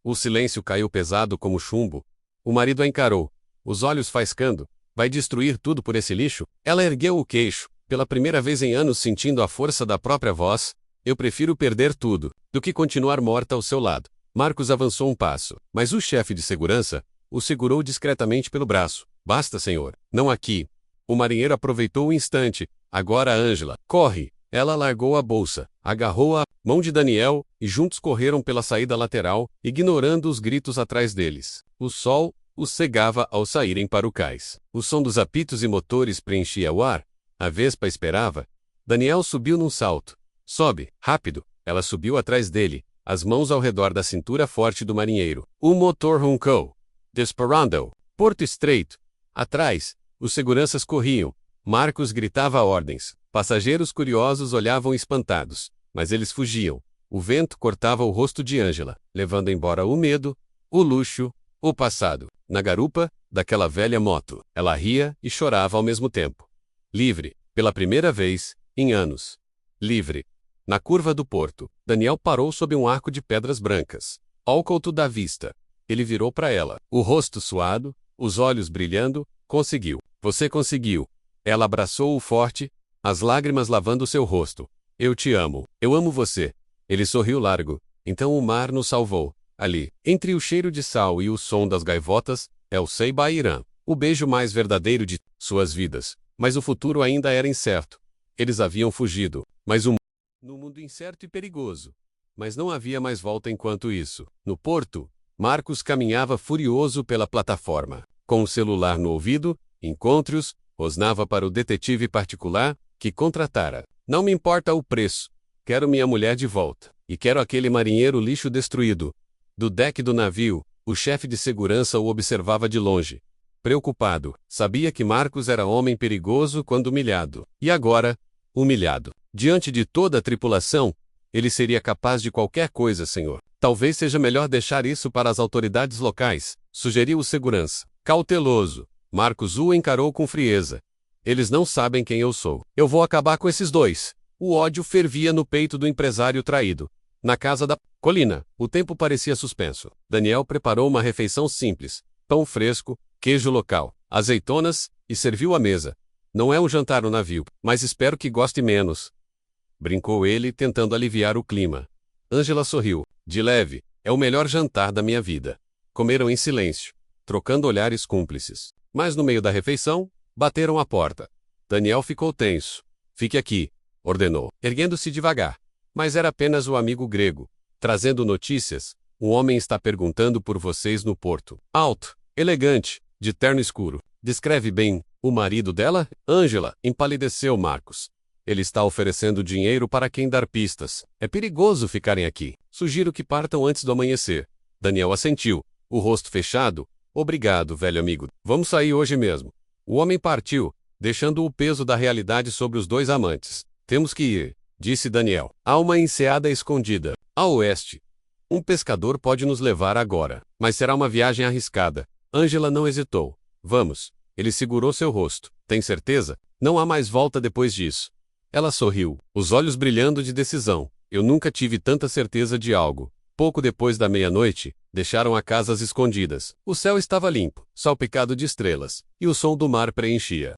Speaker 1: O silêncio caiu pesado como chumbo. O marido a encarou, os olhos faiscando. Vai destruir tudo por esse lixo? Ela ergueu o queixo, pela primeira vez em anos sentindo a força da própria voz. Eu prefiro perder tudo, do que continuar morta ao seu lado. Marcos avançou um passo, mas o chefe de segurança o segurou discretamente pelo braço. Basta, senhor. Não aqui. O marinheiro aproveitou o instante. Agora, Ângela, corre. Ela largou a bolsa, agarrou a mão de Daniel e juntos correram pela saída lateral, ignorando os gritos atrás deles. O sol os cegava ao saírem para o cais. O som dos apitos e motores preenchia o ar. A Vespa esperava. Daniel subiu num salto. Sobe, rápido. Ela subiu atrás dele, as mãos ao redor da cintura forte do marinheiro. O motor roncou. Disparando. Porto estreito. Atrás, os seguranças corriam. Marcos gritava ordens. Passageiros curiosos olhavam espantados, mas eles fugiam. O vento cortava o rosto de Ângela, levando embora o medo, o luxo, o passado. Na garupa daquela velha moto, ela ria e chorava ao mesmo tempo. Livre, pela primeira vez, em anos. Livre. Na curva do porto, Daniel parou sob um arco de pedras brancas. Alto da vista. Ele virou para ela, o rosto suado, os olhos brilhando. Conseguiu. Você conseguiu. Ela abraçou-o forte, as lágrimas lavando seu rosto. Eu te amo. Eu amo você. Ele sorriu largo. Então o mar nos salvou. Ali, entre o cheiro de sal e o som das gaivotas, El Ceiba Irã, o beijo mais verdadeiro de suas vidas. Mas o futuro ainda era incerto. Eles haviam fugido, mas no mundo incerto e perigoso. Mas não havia mais volta enquanto isso. No porto, Marcos caminhava furioso pela plataforma. Com o celular no ouvido, encontre-os, rosnava para o detetive particular, que contratara. Não me importa o preço. Quero minha mulher de volta. E quero aquele marinheiro lixo destruído. Do deck do navio, o chefe de segurança o observava de longe. Preocupado, sabia que Marcos era homem perigoso quando humilhado. E agora, humilhado. Diante de toda a tripulação, ele seria capaz de qualquer coisa, senhor. Talvez seja melhor deixar isso para as autoridades locais, sugeriu o segurança. Cauteloso, Marcos o encarou com frieza. Eles não sabem quem eu sou. Eu vou acabar com esses dois. O ódio fervia no peito do empresário traído. Na casa da colina, o tempo parecia suspenso. Daniel preparou uma refeição simples: pão fresco, queijo local, azeitonas, e serviu à mesa. Não é um jantar no navio, mas espero que goste menos. Brincou ele, tentando aliviar o clima. Ângela sorriu. De leve, é o melhor jantar da minha vida. Comeram em silêncio, trocando olhares cúmplices. Mas no meio da refeição, bateram à porta. Daniel ficou tenso. Fique aqui, ordenou, erguendo-se devagar. Mas era apenas o amigo grego. Trazendo notícias, um homem está perguntando por vocês no porto. Alto, elegante, de terno escuro. Descreve bem o marido dela? Ângela, empalideceu Marcos. Ele está oferecendo dinheiro para quem dar pistas. É perigoso ficarem aqui. Sugiro que partam antes do amanhecer. Daniel assentiu, o rosto fechado. Obrigado, velho amigo. Vamos sair hoje mesmo. O homem partiu, deixando o peso da realidade sobre os dois amantes. Temos que ir, disse Daniel. Há uma enseada escondida, a oeste. Um pescador pode nos levar agora, mas será uma viagem arriscada. Ângela não hesitou. Vamos. Ele segurou seu rosto. Tem certeza? Não há mais volta depois disso. Ela sorriu, os olhos brilhando de decisão. Eu nunca tive tanta certeza de algo. Pouco depois da meia-noite, deixaram a casa às escondidas. O céu estava limpo, salpicado de estrelas, e o som do mar preenchia.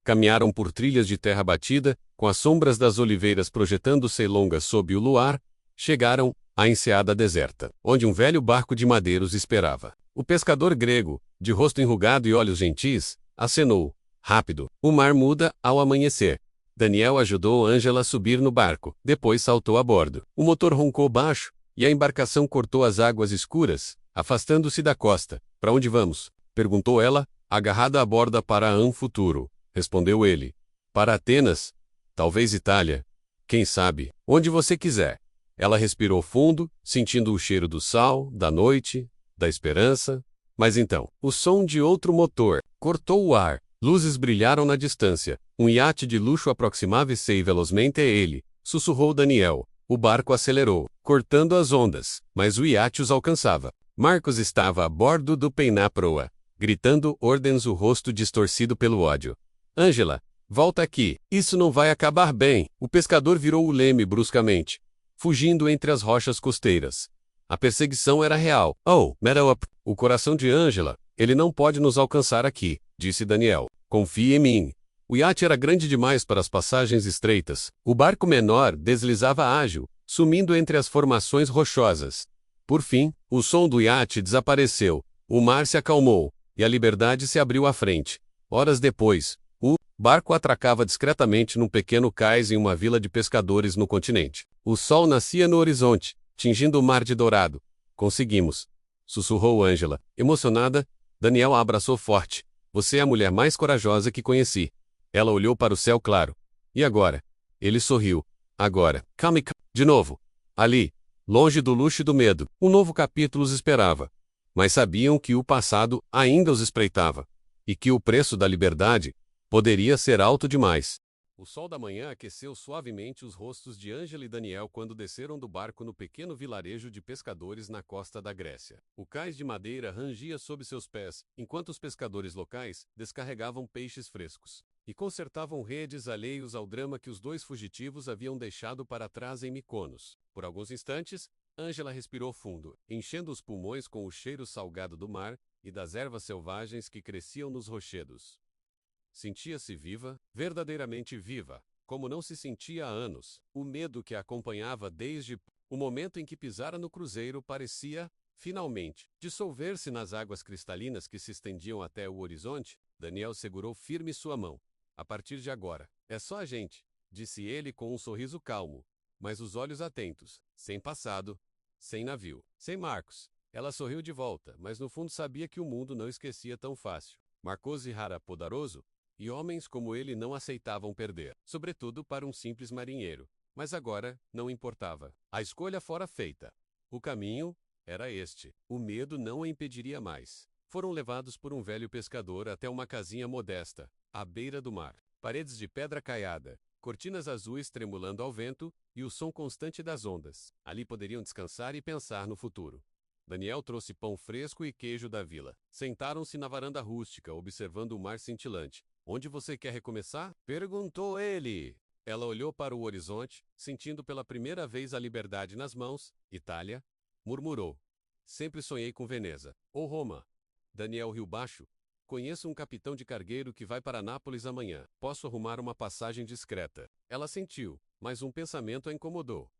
Speaker 1: Caminharam por trilhas de terra batida, com as sombras das oliveiras projetando-se longas sob o luar. Chegaram à enseada deserta, onde um velho barco de madeira os esperava. O pescador grego, de rosto enrugado e olhos gentis, acenou. Rápido, o mar muda ao amanhecer. Daniel ajudou Ângela a subir no barco, depois saltou a bordo. O motor roncou baixo, e a embarcação cortou as águas escuras, afastando-se da costa. Para onde vamos? Perguntou ela, agarrada à borda. Para An Futuro, respondeu ele. Para Atenas? Talvez Itália. Quem sabe? Onde você quiser. Ela respirou fundo, sentindo o cheiro do sal, da noite, da esperança. Mas então, o som de outro motor cortou o ar. Luzes brilharam na distância. Um iate de luxo aproximava-se velozmente a ele, sussurrou Daniel. O barco acelerou, cortando as ondas, mas o iate os alcançava. Marcos estava a bordo do Peiná Proa, gritando ordens, o rosto distorcido pelo ódio. Ângela, volta aqui. Isso não vai acabar bem. O pescador virou o leme bruscamente, fugindo entre as rochas costeiras. A perseguição era real. Oh, metal up. O coração de Ângela. Ele não pode nos alcançar aqui, disse Daniel. Confie em mim. O iate era grande demais para as passagens estreitas. O barco menor deslizava ágil, sumindo entre as formações rochosas. Por fim, o som do iate desapareceu. O mar se acalmou, e a liberdade se abriu à frente. Horas depois, o barco atracava discretamente num pequeno cais em uma vila de pescadores no continente. O sol nascia no horizonte, tingindo o mar de dourado. Conseguimos, sussurrou Ângela. Emocionada, Daniel a abraçou forte. Você é a mulher mais corajosa que conheci. Ela olhou para o céu claro. E agora? Ele sorriu. Agora. Calme. De novo. Ali, longe do luxo e do medo, um novo capítulo os esperava. Mas sabiam que o passado ainda os espreitava. E que o preço da liberdade poderia ser alto demais. O sol da manhã aqueceu suavemente os rostos de Ângela e Daniel quando desceram do barco no pequeno vilarejo de pescadores na costa da Grécia. O cais de madeira rangia sob seus pés, enquanto os pescadores locais descarregavam peixes frescos e consertavam redes alheios ao drama que os dois fugitivos haviam deixado para trás em Mykonos. Por alguns instantes, Ângela respirou fundo, enchendo os pulmões com o cheiro salgado do mar e das ervas selvagens que cresciam nos rochedos. Sentia-se viva, verdadeiramente viva, como não se sentia há anos. O medo que a acompanhava desde o momento em que pisara no cruzeiro parecia, finalmente, dissolver-se nas águas cristalinas que se estendiam até o horizonte. Daniel segurou firme sua mão. A partir de agora, é só a gente, disse ele com um sorriso calmo, mas os olhos atentos, sem passado, sem navio, sem Marcos. Ela sorriu de volta, mas no fundo sabia que o mundo não esquecia tão fácil. Marcos era poderoso, e homens como ele não aceitavam perder, sobretudo para um simples marinheiro. Mas agora, não importava. A escolha fora feita. O caminho era este. O medo não a impediria mais. Foram levados por um velho pescador até uma casinha modesta, à beira do mar. Paredes de pedra caiada, cortinas azuis tremulando ao vento e o som constante das ondas. Ali poderiam descansar e pensar no futuro. Daniel trouxe pão fresco e queijo da vila. Sentaram-se na varanda rústica, observando o mar cintilante. Onde você quer recomeçar? Perguntou ele. Ela olhou para o horizonte, sentindo pela primeira vez a liberdade nas mãos. Itália? Murmurou. Sempre sonhei com Veneza. Ou Roma. Daniel riu baixo. Conheço um capitão de cargueiro que vai para Nápoles amanhã. Posso arrumar uma passagem discreta. Ela sentiu, mas um pensamento a incomodou.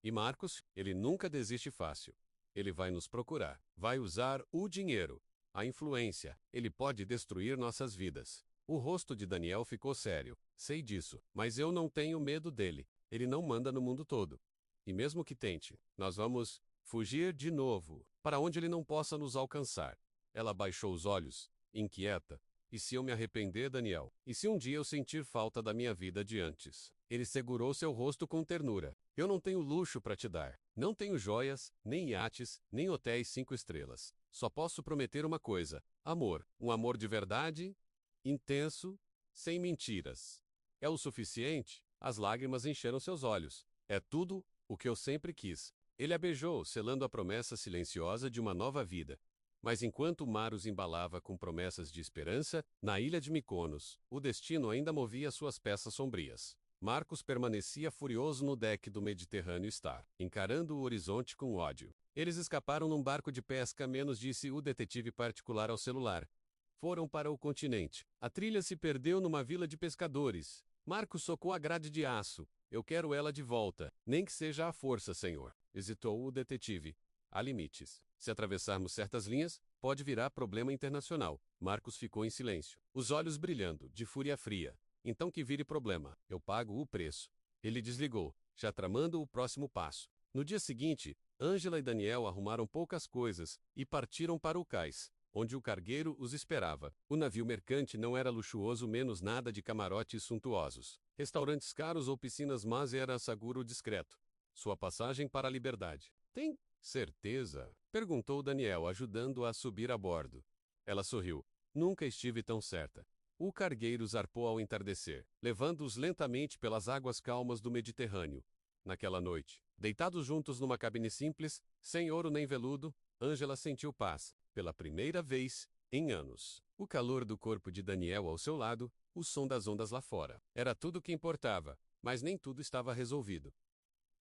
Speaker 1: E Marcos? Ele nunca desiste fácil. Ele vai nos procurar. Vai usar o dinheiro. A influência. Ele pode destruir nossas vidas. O rosto de Daniel ficou sério. Sei disso, mas eu não tenho medo dele. Ele não manda no mundo todo. E mesmo que tente, nós vamos fugir de novo, para onde ele não possa nos alcançar. Ela baixou os olhos, inquieta. E se eu me arrepender, Daniel? E se um dia eu sentir falta da minha vida de antes? Ele segurou seu rosto com ternura. Eu não tenho luxo para te dar. Não tenho joias, nem iates, nem hotéis 5 estrelas. Só posso prometer uma coisa: amor. Um amor de verdade, intenso, sem mentiras. É o suficiente? As lágrimas encheram seus olhos. É tudo o que eu sempre quis. Ele a beijou, selando a promessa silenciosa de uma nova vida. Mas enquanto o mar os embalava com promessas de esperança, na ilha de Mykonos, o destino ainda movia suas peças sombrias. Marcos permanecia furioso no deck do Mediterrâneo Star, encarando o horizonte com ódio. Eles escaparam num barco de pesca, menos disse o detetive particular ao celular. Foram para o continente. A trilha se perdeu numa vila de pescadores. Marcos socou a grade de aço. Eu quero ela de volta, nem que seja à força, senhor. Hesitou o detetive. Há limites. Se atravessarmos certas linhas, pode virar problema internacional. Marcos ficou em silêncio, os olhos brilhando, de fúria fria. Então que vire problema. Eu pago o preço. Ele desligou, já tramando o próximo passo. No dia seguinte, Ângela e Daniel arrumaram poucas coisas e partiram para o cais, onde o cargueiro os esperava. O navio mercante não era luxuoso, menos nada de camarotes suntuosos, restaurantes caros ou piscinas, mas era seguro discreto. Sua passagem para a liberdade. Tem certeza? Perguntou Daniel, ajudando-a a subir a bordo. Ela sorriu. Nunca estive tão certa. O cargueiro zarpou ao entardecer, levando-os lentamente pelas águas calmas do Mediterrâneo. Naquela noite, deitados juntos numa cabine simples, sem ouro nem veludo, Ângela sentiu paz, pela primeira vez em anos. O calor do corpo de Daniel ao seu lado, o som das ondas lá fora. Era tudo o que importava, mas nem tudo estava resolvido.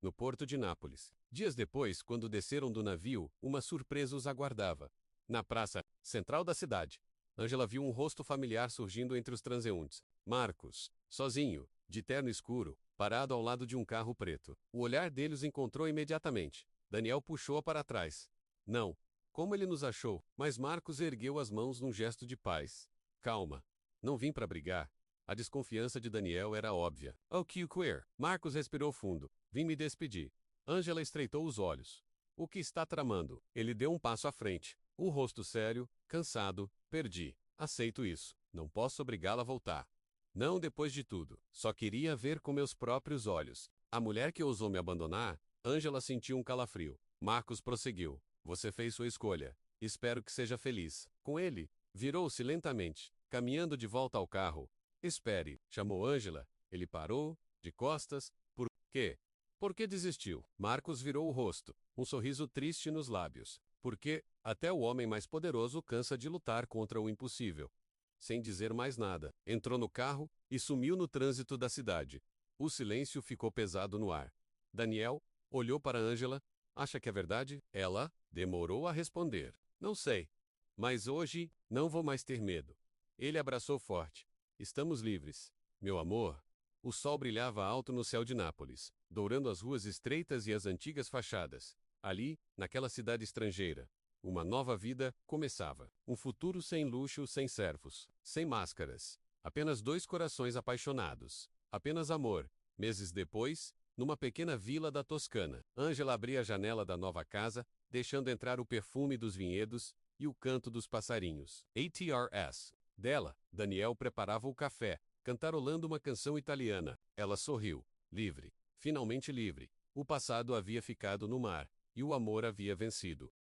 Speaker 1: No porto de Nápoles, dias depois, quando desceram do navio, uma surpresa os aguardava. Na praça central da cidade, Ângela viu um rosto familiar surgindo entre os transeuntes. Marcos, sozinho, de terno escuro, parado ao lado de um carro preto. O olhar dele os encontrou imediatamente. Daniel puxou-a para trás. Não. Como ele nos achou? Mas Marcos ergueu as mãos num gesto de paz. Calma. Não vim para brigar. A desconfiança de Daniel era óbvia. Oh, que queer. Marcos respirou fundo. Vim me despedir. Ângela estreitou os olhos. O que está tramando? Ele deu um passo à frente. O rosto sério, cansado. Perdi. Aceito isso. Não posso obrigá-la a voltar. Não depois de tudo. Só queria ver com meus próprios olhos. A mulher que ousou me abandonar? Ângela sentiu um calafrio. Marcos prosseguiu. Você fez sua escolha. Espero que seja feliz. Com ele, virou-se lentamente, caminhando de volta ao carro. Espere, chamou Ângela. Ele parou, de costas. Por quê? Por que desistiu? Marcos virou o rosto, um sorriso triste nos lábios. Porque até o homem mais poderoso cansa de lutar contra o impossível. Sem dizer mais nada, entrou no carro e sumiu no trânsito da cidade. O silêncio ficou pesado no ar. Daniel olhou para Ângela. Acha que é verdade? Ela demorou a responder. Não sei. Mas hoje, não vou mais ter medo. Ele abraçou forte. Estamos livres. Meu amor. O sol brilhava alto no céu de Nápoles, dourando as ruas estreitas e as antigas fachadas. Ali, naquela cidade estrangeira, uma nova vida começava. Um futuro sem luxo, sem servos, sem máscaras. Apenas dois corações apaixonados. Apenas amor. Meses depois, numa pequena vila da Toscana, Ângela abria a janela da nova casa, deixando entrar o perfume dos vinhedos e o canto dos passarinhos. ATRS. Dela, Daniel preparava o café, cantarolando uma canção italiana. Ela sorriu. Livre. Finalmente livre. O passado havia ficado no mar, e o amor havia vencido.